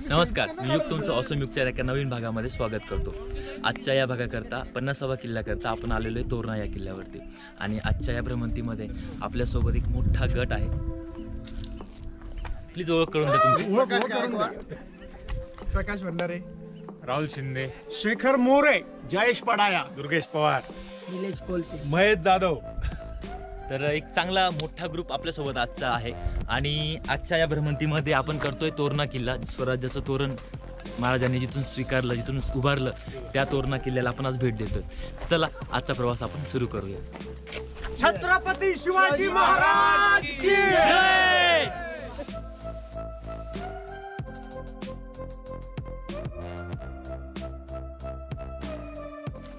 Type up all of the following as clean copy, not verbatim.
नमस्कार, मी युग तुमचं ऑसम युगच्या एका नवीन भागामध्ये स्वागत करतो। आजच्या या भागाकरता 50वा किल्ल्याकरता आपण आलेलो आहे तोरणा या किल्ल्यावरती आणि आजच्या या भ्रमंतीमध्ये आपल्यासोबत एक मोठा गट आहे। प्लीज ओळख करून द्या तुमची। प्रकाश भंडारे, राहुल शिंदे, शेखर मोरे, जयेश पडाया, दुर्गेश पवार, निलेश कोलते, महेश जाधव। तर एक चांगला मोठा ग्रुप आपल्यासोबत आजचा आहे आणि आजच्या या भ्रमंतीमध्ये आपण करतोय तोरणा किल्ला। स्वराज्याचं तोरण महाराजांनी जिथून स्वीकारलं, जिथून उभारलं, त्या तोरणा किल्ल्याला आपण आज भेट देतोय। चला आजचा प्रवास आपण सुरू करूया। छत्रपती शिवाजी महाराज की जय!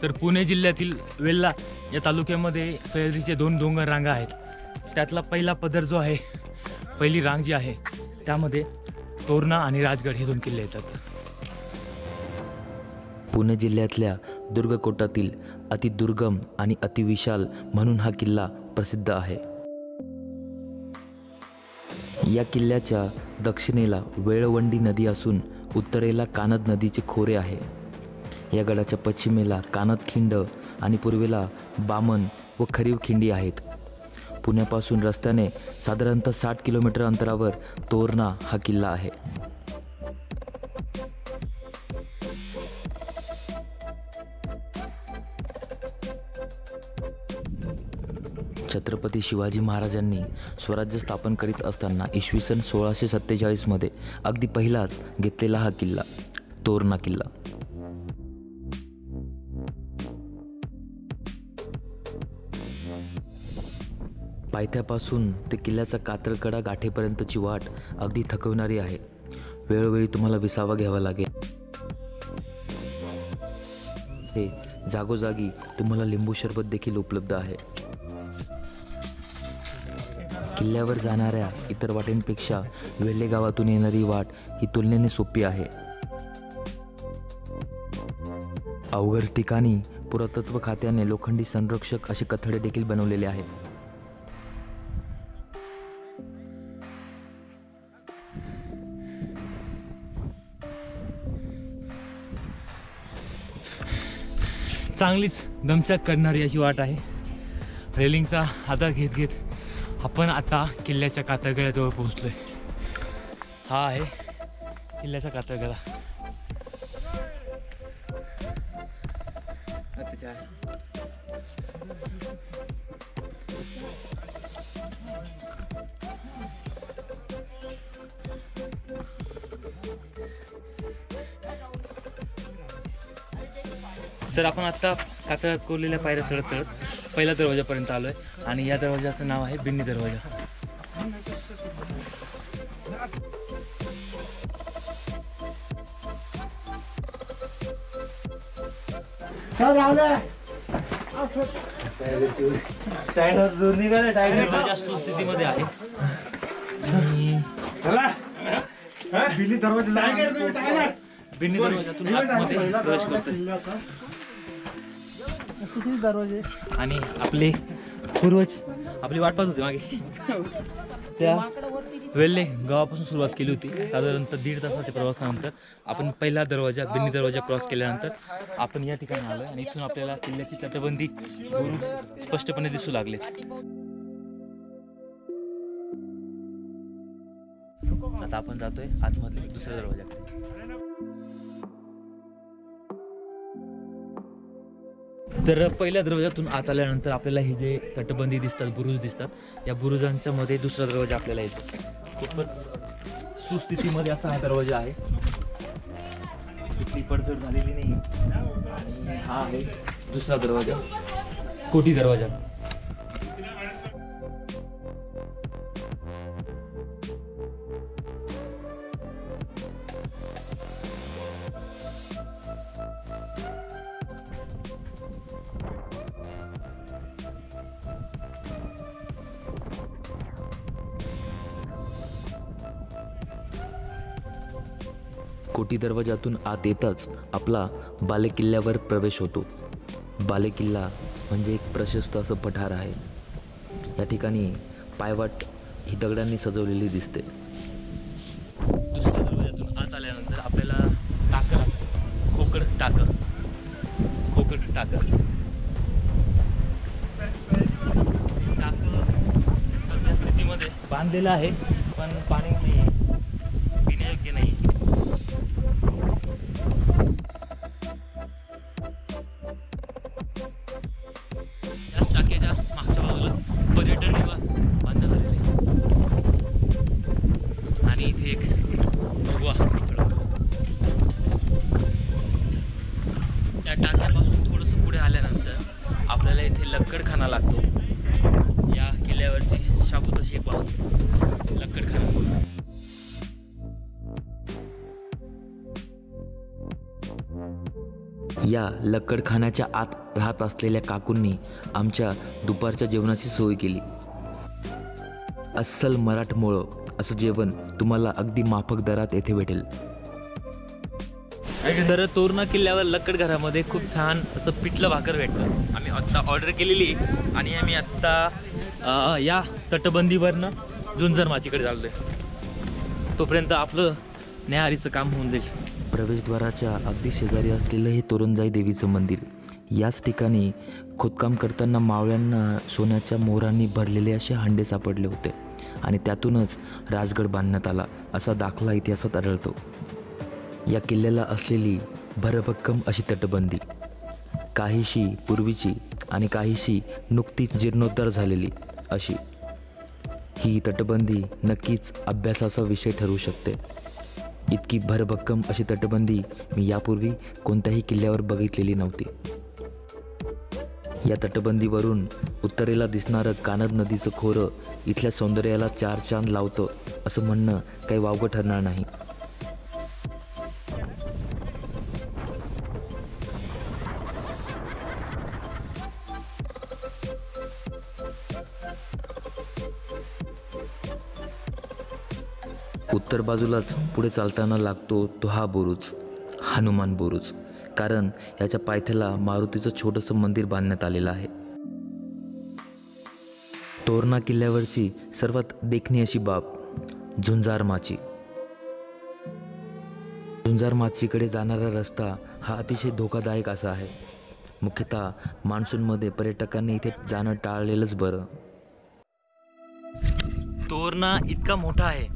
तर पुणे जिल्ह्यातील वेल्हा या तालुक्यामध्ये सह्याद्रीचे 2 डोंगर रांगा आहेत। त्यातला पहिला पदर जो आहे, पहिली रांग जी आहे, त्यामध्ये तोरणा आणि राजगड हे 2 किल्ले येतात। पुणे जिल्ह्यातल्या दुर्गकोटातील अतिदुर्गम आणि अतिविशाल म्हणून हा किल्ला प्रसिद्ध आहे। या किल्ल्याच्या दक्षिणेला वेळवंडी नदी असून उत्तरेला कानद नदीचे खोरे आहे। या गडाच्या पश्चिमेला कानद खिंड आणि पूर्वेला बामन व खरीव खिंडी आहेत। पुण्यापासून रस्त्याने साधारणतः 60 किलोमीटर अंतरावर तोरणा हा किल्ला आहे। छत्रपती शिवाजी महाराजांनी स्वराज्य स्थापन करीत असताना इसवी सन 1647 मध्ये अगदी पहिलाच घेतलेला हा किल्ला तोरणा किल्ला। पायथ्यापासून ते किल्ल्याचा कातळकडा गाठेपर्यंतची वाट अगदी थकवणारी आहे। वेळोवेळी तुम्हाला विसावा घ्यावा लागेल। हे जागोजागी तुम्हाला लिंबू सरबत देखील उपलब्ध आहे। किल्ल्यावर जाणाऱ्या इतर वाटेंपेक्षा वेल्हे गावातून येणारी वाट ही तुलनेने सोपी आहे। अवघड ठिकाणी पुरातत्व खात्याने लोखंडी संरक्षक असे कथडे देखील बनवलेले आहेत। चांगलीच दमछाक करणारी अशी वाट आहे। रेलिंगचा आधार घेत घेत आपण आता किल्ल्याच्या कातळगड्याजवळ पोहोचलोय। हा आहे किल्ल्याचा कातळगडा। तर आपण आता कातळात कोरलेल्या पायऱ्या चढत चढत पहिल्या दरवाजापर्यंत आलोय आणि या दरवाजाचं नाव आहे बिन्नी दरवाजा। दरवाजा सुस्थितीमध्ये आहे आणि बिन्नी दरवाजातून आतमध्ये प्रवेश करतोय आणि आपले पूर्वज आपली वाट पाहत होते मागे। त्या वेल्हे गावापासून सुरुवात केली होती। साधारणतः 1.5 तासाच्या प्रवासानंतर आपण पहिला दरवाजा बिन्नी दरवाजा क्रॉस केल्यानंतर आपण या ठिकाणी आलोय आणि इथून आपल्याला किल्ल्याची तटबंदी बुरुज स्पष्टपणे दिसू लागले। आता आपण जातोय आतमधल्या दुसऱ्या दरवाजाकडे। तर पहिल्या दरवाजातून आत आल्यानंतर आपल्याला हे जे तटबंदी दिसतात, बुरुज दिसतात, या बुरुजांच्या मध्ये दुसरा दरवाजा आपल्याला येतो। खूपच सुस्थितीमध्ये असा हा दरवाजा आहे, कुठली पडझड झालेली नाही आणि हा आहे दुसरा दरवाजा, कोठी दरवाजा। कोटी दरवाजातून आत येताच आपला बालेकिल्ल्यावर प्रवेश होतो। बालेकिल्ला म्हणजे एक प्रशस्त असं पठार आहे। या ठिकाणी पायवाट ही दगडांनी सजवलेली दिसते। दुसऱ्या दरवाजातून आत आल्यानंतर टाकं सध्या स्थितीमध्ये बांधलेलं आहे, पण पाणी नाही आहे, पिण्यायोग्य नाही. याच टाक्याच्या मागच्या बाजूला पर्यटन निवास बांधण्यात आलेले आहे. आणि इथे एक भगवा या टाक्यापासून थोडंसं पुढे आल्यानंतर आपल्याला इथे लक्कडखाना लागतो. या किल्ल्यावरची शाबूत अशी एक वास्तू लक्कडखाना. या लक्कडखान्याच्या आत राहत असलेल्या काकूंनी आमच्या दुपारच्या जेवणाची सोय केली. अस्सल मराठमोळं असं जेवण तुम्हाला अगदी माफक दरात येथे भेटेल. तर तोरणा किल्ल्यावर लक्कडघरामध्ये खूप छान असं पिठलं भाकर भेटतं. आम्ही आत्ता ऑर्डर केलेली आहे आणि आम्ही आत्ता या तटबंदीवरनं झुंजार माचीकडे चाललोय. तोपर्यंत आपलं न्याहारीचं काम होऊन जाईल. प्रवेशद्वाराच्या अगदी शेजारी असलेलं हे तोरणजाई देवीचं मंदिर. याच ठिकाणी खोदकाम करताना मावळ्यांना सोन्याच्या मोहरांनी भरलेले असे हांडे सापडले होते आणि त्यातूनच राजगड बांधण्यात आला असा दाखला इतिहासात आढळतो. या किल्ल्याला असलेली भरभक्कम अशी तटबंदी, काहीशी पूर्वीची आणि काहीशी नुकतीच जीर्णोद्धार झालेली अशी, ही तटबंदी नक्कीच अभ्यासाचा विषय ठरू शकते. इतकी भरभक्कम अशी तटबंदी मी यापूर्वी कोणत्याही किल्ल्यावर बघितलेली नव्हती. या तटबंदीवरून उत्तरेला दिसणारं कानद नदीचं खोरं इथल्या सौंदर्याला चार चांद लावतं असं म्हणणं काही वावगं ठरणार नाही. उत्तर बाजूलाच पुढे चालताना लागतो तो हा बुरुज, हनुमान बुरुज. कारण याच्या पायथ्याला मारुतीचं छोटंसं मंदिर बांधण्यात आलेलं आहे. तोरणा किल्ल्यावरची सर्वात देखणी अशी बाब झुंजार माची. झुंजार माचीकडे जाणारा रस्ता हा अतिशय धोकादायक असा आहे. मुख्यतः मान्सूनमध्ये पर्यटकांनी इथे जाणं टाळलेलंच बरं. तोरणा इतका मोठा आहे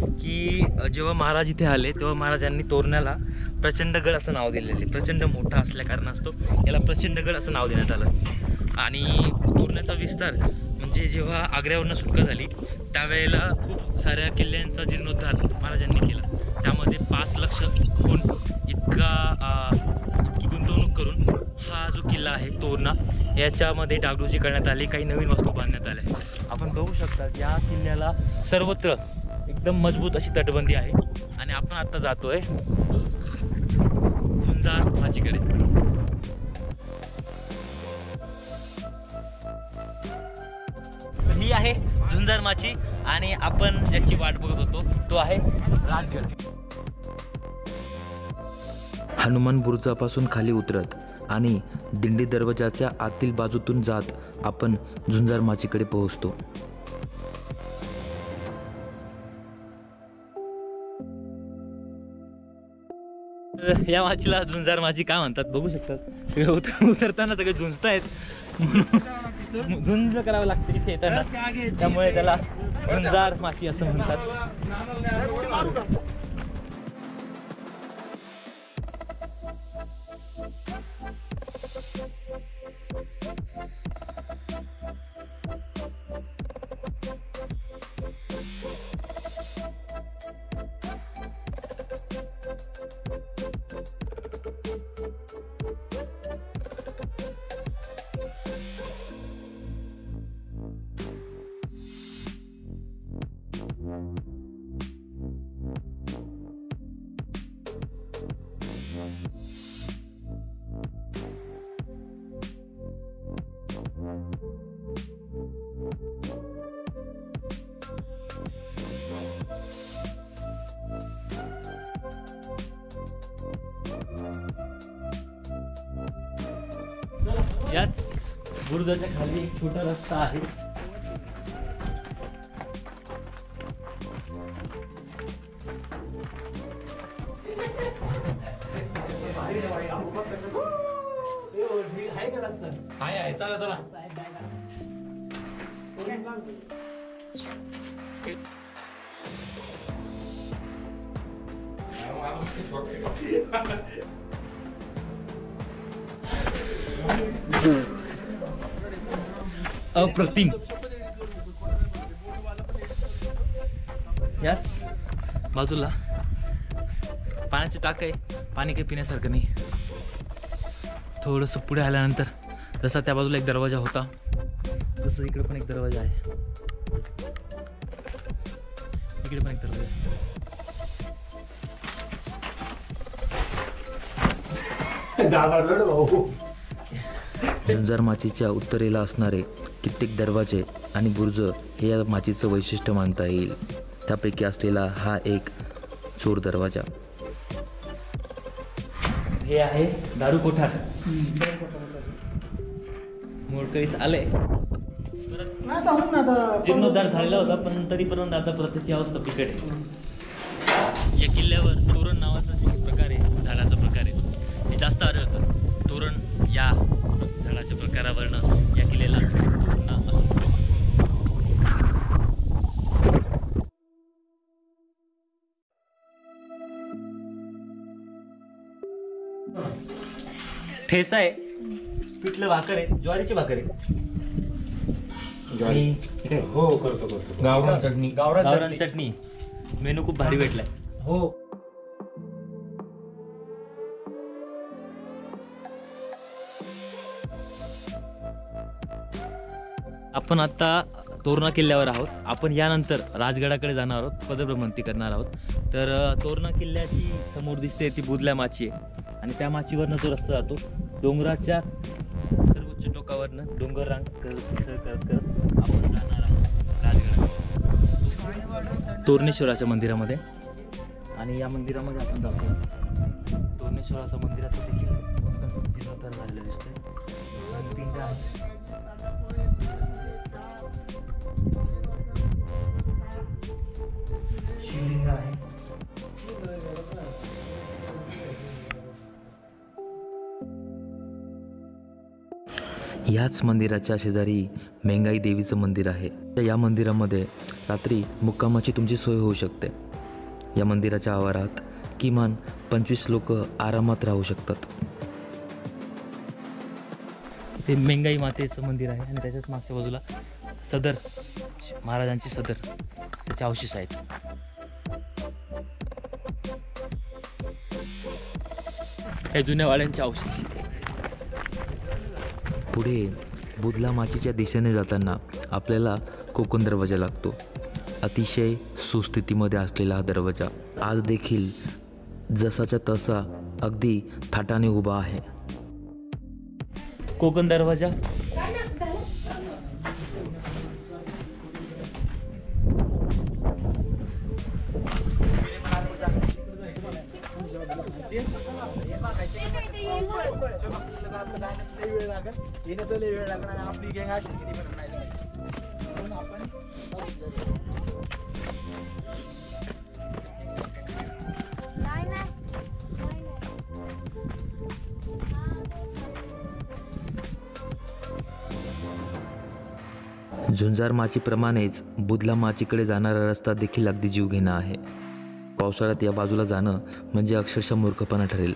की जेव्हा महाराज इथे आले तेव्हा महाराजांनी तोरण्याला प्रचंडगड असं नाव दिलेले. प्रचंड मोठा असल्या कारणास्तव याला प्रचंडगड असं नाव देण्यात आलं. आणि तोरण्याचा विस्तार म्हणजे जेव्हा आग्र्यावरनं सुटका झाली त्यावेळेला खूप साऱ्या किल्ल्यांचा जीर्णोद्धार महाराजांनी केला. त्यामध्ये 5 लक्षहून इतकी गुंतवणूक करून हा जो किल्ला आहे तोरणा याच्यामध्ये डागडुजी करण्यात आली. काही नवीन वस्तू बांधण्यात आल्या. आपण बघू शकता या किल्ल्याला सर्वत्र एकदम मजबूत अशी तटबंदी आहे. आणि आपण आता जातोय झुंजार माचीकडे. ही आहे झुंजार माची आणि आपण ज्याची वाट बघत होतो तो आहे राजगड. हनुमान बुरुजापासून खाली उतरत आणि दिंडी दरवाजाच्या आतील बाजूतून जात आपण झुंजार माचीकडे पोहोचतो. या माचीला झुंजार माची का म्हणतात बघू शकतात. सगळे उतरताना सगळे झुंजतायत, झुंज करावं लागतं इथे येताना, त्यामुळे त्याला झुंजार माची असं म्हणतात. याच बुरुजाच्या खाली एक छोटा रस्ता आहे. आहे चला चला. अप्रतिम. याच बाजूला पाण्याची टाक आहे. पाणी काही पिण्यासारखं नाही. थोडंसं पुढे आल्यानंतर जसा त्या बाजूला एक दरवाजा होता तसं इकडे पण एक दरवाजा आहे. इकडे पण एक दरवाजा आहे. झुंजार माचीच्या उत्तरेला असणारे कित्येक दरवाजे आणि बुर्ज हे या माचीचं वैशिष्ट्य मानता येईल. त्यापैकी असलेला हा एक चोर दरवाजा. हे आहे दारू कोठार. मोडकळीस आले जीर्णोद्धार झालेला होता पण तरीपर्यंत आता परत त्याची अवस्था बिकट आहे. या किल्ल्यावर तोरण नावाचा जे प्रकार आहे, झाडाचा प्रकार आहे, हे जास्त आढळतं. तोरण या झाडाच्या प्रकारावरनं या किल्ल्याला तोरण नाव असं म्हणतात. ठेसा आहे, पिठलं भाकर आहे, ज्वारीची भाकर आहे. आणि हे काय? हो करतो गावरान चटणी. गावरान चटणी. मेनू खूप भारी भेटलाय. हो. आपण आता तोरणा किल्ल्यावर आहोत. आपण यानंतर राजगडाकडे जाणार आहोत, पदभ्रमंती करणार आहोत. तर तोरणा किल्ल्याची समोर दिसते ती बुदल्या माची आहे आणि त्या माचीवरनं जो रस्ता जातो डोंगराच्या सर्वोच्च टोकावरनं डोंगर रांग करत आपण जाणार आहोत राजगडात तोरणेश्वराच्या मंदिरामध्ये. आणि या मंदिरामध्ये आपण जातो. तोरणेश्वराच्या मंदिराचं देखील जीर्णोद्धार झालेलं दिसतंय. पिंड आहे. शिवलिंग आहे. याच मंदिराच्या शेजारी मेंगाई देवीचं मंदिर आहे. या मंदिरामध्ये रात्री मुक्कामाची तुमची सोय होऊ शकते. या मंदिराच्या आवारात किमान 25 लोक आरामात राहू शकतात. ते मेंगाई मातेचं मंदिर आहे आणि त्याच्याच मागच्या बाजूला सदर महाराजांची सदर त्याचे अवशेष आहेत. हे जुन्या वाड्यांचे अवशेष. पुढे बुदला माचीच्या दिशेने जाताना आपल्याला कोकण दरवाजा लागतो. अतिशय सुस्थितीमध्ये असलेला हा दरवाजा आज देखील जसाच्या तसा अगदी थाटाने उभा आहे. कोकण दरवाजा. आपली गँग असेल किती पण नाही आपण झुंजार माचीप्रमाणेच बुदला माचीकडे जाणारा रस्ता देखील अगदी जीवघेणा आहे. पावसाळ्यात या बाजूला जाणं म्हणजे अक्षरशः मूर्खपणा ठरेल.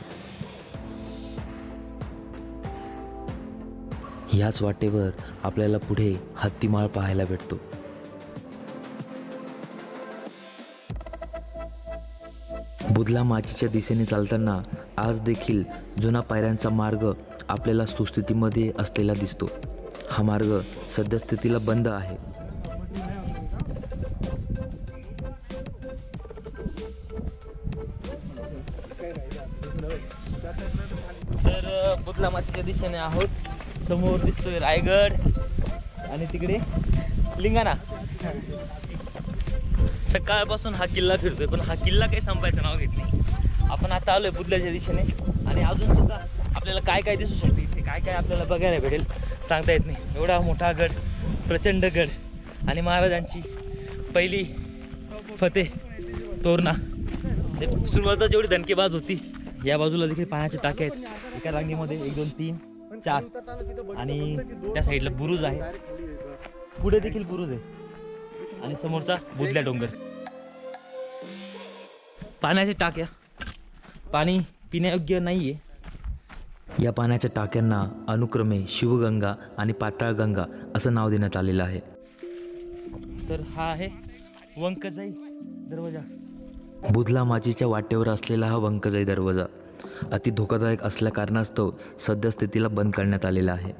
ह्याच वाटेवर आपल्याला पुढे हत्तीमाळ पाहायला भेटतो. बुदला माचीच्या दिशेने चालताना आज देखील जुना पायऱ्यांचा मार्ग आपल्याला सुस्थितीमध्ये असलेला दिसतो. हा मार्ग सद्यस्थितीला बंद आहे. तर बुदला माचीच्या दिशेने आहोत. समोर दिसतोय रायगड आणि तिकडे लिंगाणा. सकाळपासून हा किल्ला फिरतोय पण हा किल्ला काही संपायचं नाव घेत नाही. आपण आता आलोय बुदल्याच्या दिशेने आणि अजून सुद्धा आपल्याला काय काय दिसू शकते इथे, काय काय आपल्याला बघायला भेटेल सांगता येत नाही. एवढा मोठा गड, प्रचंड गड आणि महाराजांची पहिली फतेह तोरणा. सुरुवातच जेवढी दणकेबाज होती. या बाजूला देखील पाण्याचे टाके आहेत. एका रांगेमध्ये 1 2 3 4 आणि त्या साईडला बुरुज आहे, पुढे देखील बुरुज आहे आणि समोरचा बुधल्या डोंगर. पाण्याच्या टाक्या, पाणी पिण्यायोग्य नाहीये. या पाण्याच्या टाक्यांना अनुक्रमे शिवगंगा आणि पाताळगंगा असं नाव देण्यात आलेलं आहे. तर हा आहे वंकजाई दरवाजा. बुधला माचीच्या वाटेवर असलेला हा वंकजाई दरवाजा अति धोकादायक असल्या कारणास्तव सध्या स्थितीला बंद करण्यात आलेला आहे.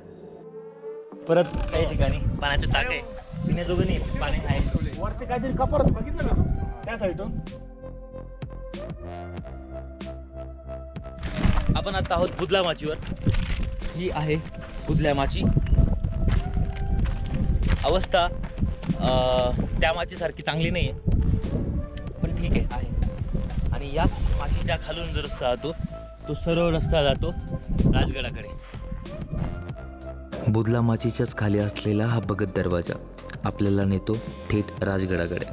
परत काही ठिकाणी पाण्याचे टाके पिण्याजोगं नाही, पाणी आहे. वरती काहीतरी कपर बघितलं का तू? त्या साईडून आपण आता आहोत बुधला माचीवर. ही आहे बुधल्या माची. अवस्था त्या माचीसारखी चांगली नाही आहे, पण ठीक आहे. आणि या माचीच्या खालून जो रस्ता जातो तो सरळ रस्ता जातो राजगडाकडे. बुधला माचीच्याच खाली असलेला हा भगत दरवाजा आपल्याला नेतो थेट राजगडाकडे.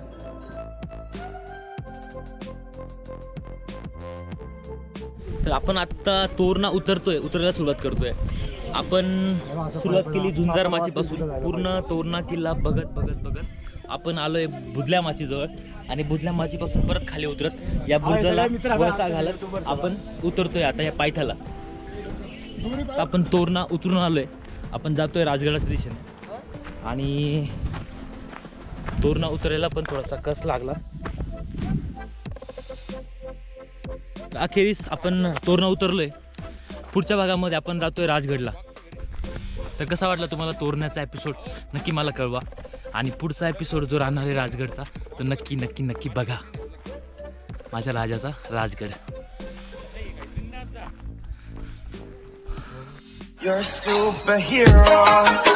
तर आपण आत्ता तोरणा उतरायला सुरुवात करतोय. आपण सुरुवात केली झुंजार माचीपासून, पूर्ण तोरणा किल्ला बघत आपण आलोय बुधल्या माचीजवळ. आणि बुधल्या माचीपासून परत खाली उतरत या बुरुजाला वळसा घालत आपण उतरतोय आता या पायथ्याला. आपण तोरणा उतरून आलोय, आपण जातोय राजगडाच्या दिशेने. आणि तोरणा उतरायला पण थोडासा कस लागला. अखेरीस आपण तोरणा उतरलोय. पुढच्या भागामध्ये आपण जातोय राजगडला. तर कसा वाटला तुम्हाला तोरण्याचा एपिसोड नक्की मला कळवा. आणि पुढचा एपिसोड जो राहणार आहे राजगडचा तर नक्की बघा. माझ्या राजाचा राजगड. You're a superhero.